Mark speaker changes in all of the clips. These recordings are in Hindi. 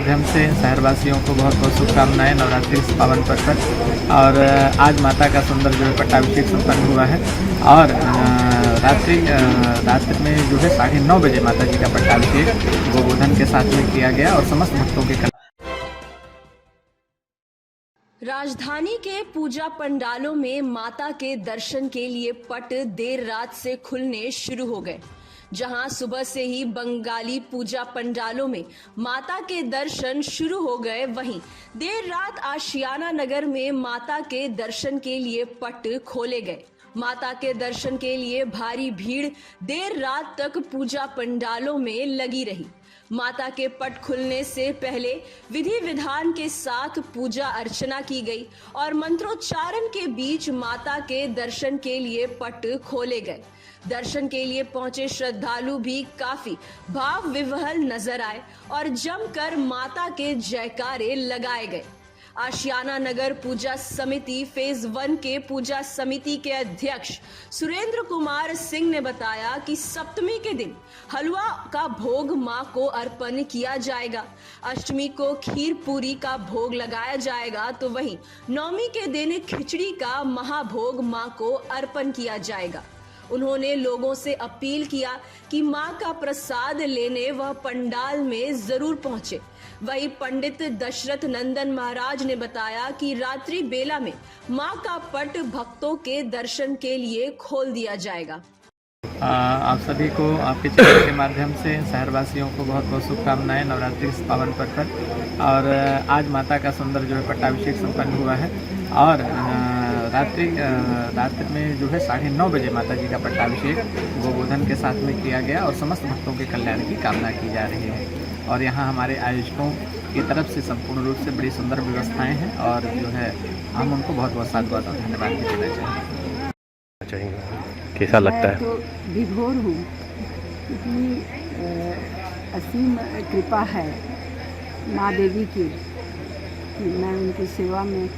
Speaker 1: माध्यम से शहरवासियों को बहुत बहुत शुभकामनाएं नवरात्रि के पावन पर्व पर। और आज माता का सुंदर जो है पट्टाभिषेक संपन्न हुआ है और रात्रि में जो है 9:30 बजे माता जी का पट्टाभिषेक गोवर्धन के साथ में किया गया और समस्त भक्तों के
Speaker 2: राजधानी के पूजा पंडालों में माता के दर्शन के लिए पट देर रात से खुलने शुरू हो गए। जहां सुबह से ही बंगाली पूजा पंडालों में माता के दर्शन शुरू हो गए, वहीं देर रात आशियाना नगर में माता के दर्शन के लिए पट खोले गए। माता के दर्शन के लिए भारी भीड़ देर रात तक पूजा पंडालों में लगी रही। माता के पट खुलने से पहले विधि विधान के साथ पूजा अर्चना की गई और मंत्रोच्चारण के बीच माता के दर्शन के लिए पट खोले गए। दर्शन के लिए पहुंचे श्रद्धालु भी काफी भाव विह्वल नजर आए और जमकर माता के जयकारे लगाए गए। आशियाना नगर पूजा समिति फेज 1 के पूजा समिति के अध्यक्ष सुरेंद्र कुमार सिंह ने बताया कि सप्तमी के दिन हलवा का भोग मां को अर्पण किया जाएगा। अष्टमी को खीर पूरी का भोग लगाया जाएगा, तो वहीं नवमी के दिन खिचड़ी का महाभोग मां को अर्पण किया जाएगा। उन्होंने लोगों से अपील किया कि मां का प्रसाद लेने वह पंडाल में जरूर पहुंचे। वहीं पंडित दशरथ नंदन महाराज ने बताया कि रात्रि बेला में मां का पट भक्तों के दर्शन के लिए खोल दिया जाएगा।
Speaker 1: आप सभी को आपके चैनल के माध्यम से शहरवासियों को बहुत बहुत शुभकामनाएं नवरात्रि के पावन पर्व पर। और आज माता का सुंदर जो है पट्टाभिषेक संपन्न हुआ है और रात्रि में जो है 9:30 बजे माता जी का पट्टाभिषेक गोवर्धन के साथ में किया गया और समस्त भक्तों के कल्याण की कामना की जा रही है। और यहाँ हमारे आयोजकों की तरफ से संपूर्ण रूप से बड़ी सुंदर व्यवस्थाएं हैं और जो है हम उनको बहुत बहुत साधुवाद और धन्यवाद भी देना
Speaker 3: चाहेंगे। कैसा लगता है?
Speaker 4: तो विभोर हूँ, इतनी असीम कृपा है माँ देवी की कि मैं उनकी सेवा में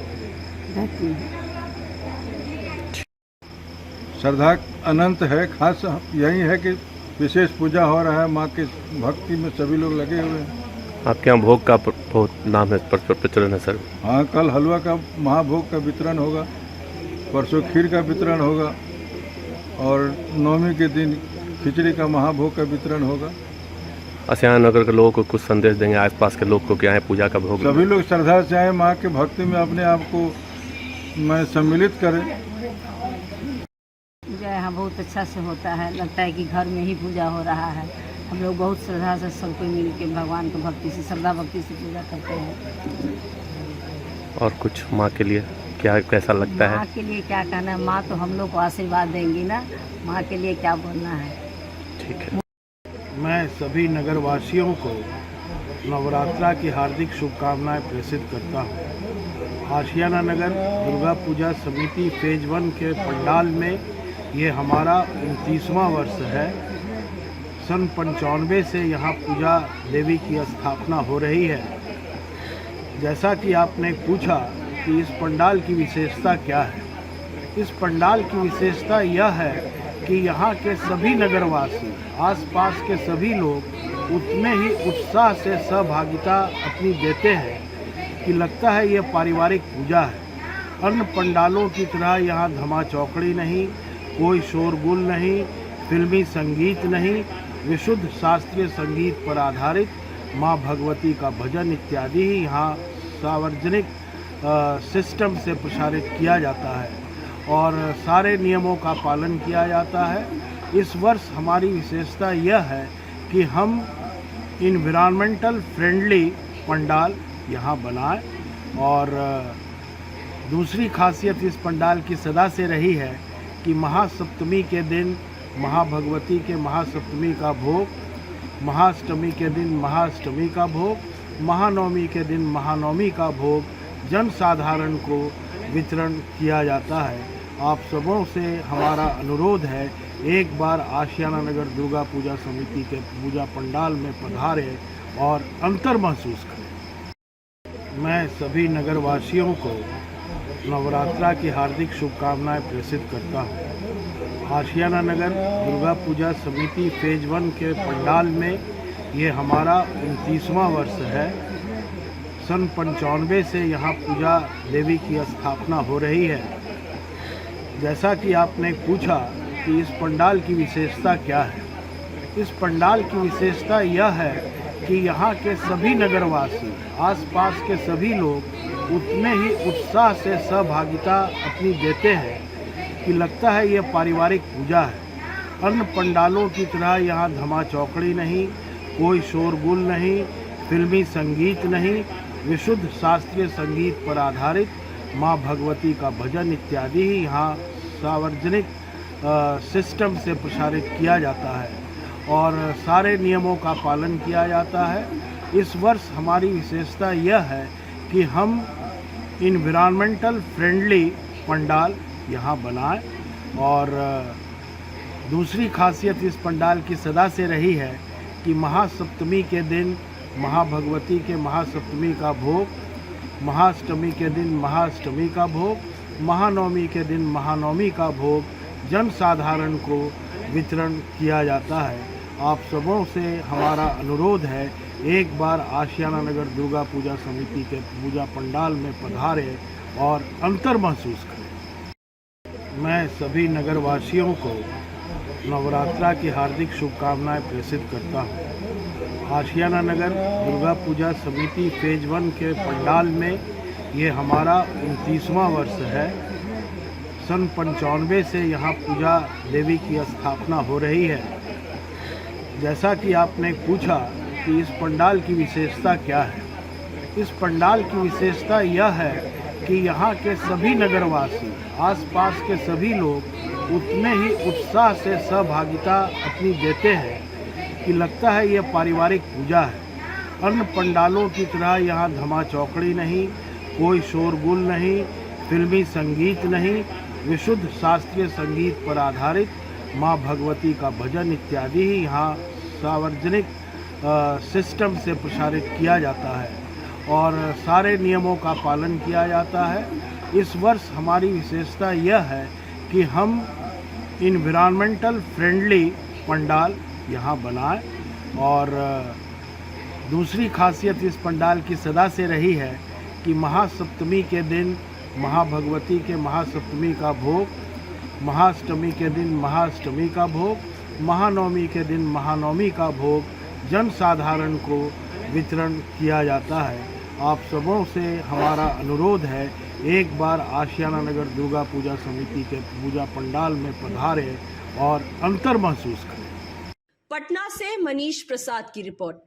Speaker 4: रहती हूँ।
Speaker 5: श्रद्धा अनंत है। खास यही है कि विशेष पूजा हो रहा है, माँ की भक्ति में सभी लोग लगे हुए हैं।
Speaker 3: आपके यहाँ भोग का बहुत नाम है, प्रचलन है सर?
Speaker 5: हाँ, कल हलवा का महाभोग का वितरण होगा, परसों खीर का वितरण होगा और नवमी के दिन खिचड़ी का महाभोग का वितरण होगा।
Speaker 3: आशियाना नगर के लोगों को कुछ संदेश देंगे, आसपास के लोग को क्या है पूजा का भोग?
Speaker 5: सभी लोग श्रद्धा से आए, माँ के भक्ति में अपने आप को सम्मिलित करें।
Speaker 4: पूजा यहाँ बहुत अच्छा से होता है, लगता है कि घर में ही पूजा हो रहा है। हम लोग बहुत श्रद्धा से सब कोई मिल के भगवान को भक्ति से श्रद्धा भक्ति से पूजा करते हैं।
Speaker 3: और कुछ माँ के लिए क्या कैसा लगता है?
Speaker 4: माँ के लिए क्या कहना है, माँ तो हम लोग को आशीर्वाद देंगी ना, माँ के लिए क्या बोलना है।
Speaker 3: ठीक है।
Speaker 6: मैं सभी नगरवासियों को नवरात्रा की हार्दिक शुभकामनाएं प्रेषित करता हूँ। आशियाना नगर दुर्गा पूजा समिति फेज 1 के पंडाल में ये हमारा 29वां वर्ष है। सन 95 से यहाँ पूजा देवी की स्थापना हो रही है। जैसा कि आपने पूछा कि इस पंडाल की विशेषता क्या है, इस पंडाल की विशेषता यह है कि यहाँ के सभी नगरवासी, आसपास के सभी लोग उतने ही उत्साह से सहभागिता अपनी देते हैं कि लगता है ये पारिवारिक पूजा है। अन्य पंडालों की तरह यहाँ धमा चौकड़ी नहीं, कोई शोरगुल नहीं, फिल्मी संगीत नहीं, विशुद्ध शास्त्रीय संगीत पर आधारित माँ भगवती का भजन इत्यादि ही यहाँ सार्वजनिक सिस्टम से प्रसारित किया जाता है और सारे नियमों का पालन किया जाता है। इस वर्ष हमारी विशेषता यह है कि हम इन्वायरमेंटल फ्रेंडली पंडाल यहाँ बनाएं और दूसरी खासियत इस पंडाल की सदा से रही है कि महासप्तमी के दिन महाभगवती के महासप्तमी का भोग, महाअष्टमी के दिन महाअष्टमी का भोग, महानवमी के दिन महानवमी का भोग जन साधारण को वितरण किया जाता है। आप सबों से हमारा अनुरोध है, एक बार आशियाना नगर दुर्गा पूजा समिति के पूजा पंडाल में पधारें और अंतर महसूस करें। मैं सभी नगरवासियों को नवरात्रा की हार्दिक शुभकामनाएं प्रेषित करता हूँ। आशियाना नगर दुर्गा पूजा समिति फेज 1 के पंडाल में ये हमारा 29वां वर्ष है। सन 95 से यहाँ पूजा देवी की स्थापना हो रही है। जैसा कि आपने पूछा कि इस पंडाल की विशेषता क्या है, इस पंडाल की विशेषता यह है कि यहाँ के सभी नगरवासी, आसपास के सभी लोग उतने ही उत्साह से सहभागिता अपनी देते हैं कि लगता है ये पारिवारिक पूजा है। अन्य पंडालों की तरह यहाँ धमा चौकड़ी नहीं, कोई शोरगुल नहीं, फिल्मी संगीत नहीं, विशुद्ध शास्त्रीय संगीत पर आधारित माँ भगवती का भजन इत्यादि ही यहाँ सार्वजनिक सिस्टम से प्रसारित किया जाता है और सारे नियमों का पालन किया जाता है। इस वर्ष हमारी विशेषता यह है कि हम इन्वायरमेंटल फ्रेंडली पंडाल यहाँ बनाएं और दूसरी खासियत इस पंडाल की सदा से रही है कि महासप्तमी के दिन महाभगवती के महासप्तमी का भोग, महाअष्टमी के दिन महाअष्टमी का भोग, महानवमी के दिन महानवमी का भोग जन साधारण को वितरण किया जाता है। आप सबों से हमारा अनुरोध है, एक बार आशियाना नगर दुर्गा पूजा समिति के पूजा पंडाल में पधारें और अंतर महसूस करें। मैं सभी नगरवासियों को नवरात्रा की हार्दिक शुभकामनाएं प्रेषित करता हूं। आशियाना नगर दुर्गा पूजा समिति फेज 1 के पंडाल में ये हमारा 29वां वर्ष है। सन 95 से यहाँ पूजा देवी की स्थापना हो रही है। जैसा कि आपने पूछा कि इस पंडाल की विशेषता क्या है, इस पंडाल की विशेषता यह है कि यहाँ के सभी नगरवासी, आसपास के सभी लोग उतने ही उत्साह से सहभागिता अपनी देते हैं कि लगता है ये पारिवारिक पूजा है। अन्य पंडालों की तरह यहाँ धमा चौकड़ी नहीं, कोई शोरगुल नहीं, फिल्मी संगीत नहीं, विशुद्ध शास्त्रीय संगीत पर आधारित माँ भगवती का भजन इत्यादि ही यहाँ सार्वजनिक सिस्टम से प्रसारित किया जाता है और सारे नियमों का पालन किया जाता है। इस वर्ष हमारी विशेषता यह है कि हम इन्वायरमेंटल फ्रेंडली पंडाल यहाँ बनाएं और दूसरी खासियत इस पंडाल की सदा से रही है कि महासप्तमी के दिन महाभगवती के महासप्तमी का भोग, महाअष्टमी के दिन महाअष्टमी का भोग, महानवमी के दिन महानवमी का भोग जन साधारण को वितरण किया जाता है। आप सबों से हमारा अनुरोध है, एक बार आशियाना नगर दुर्गा पूजा समिति के पूजा पंडाल में पधारें और अंतर महसूस करें।
Speaker 2: पटना से मनीष प्रसाद की रिपोर्ट।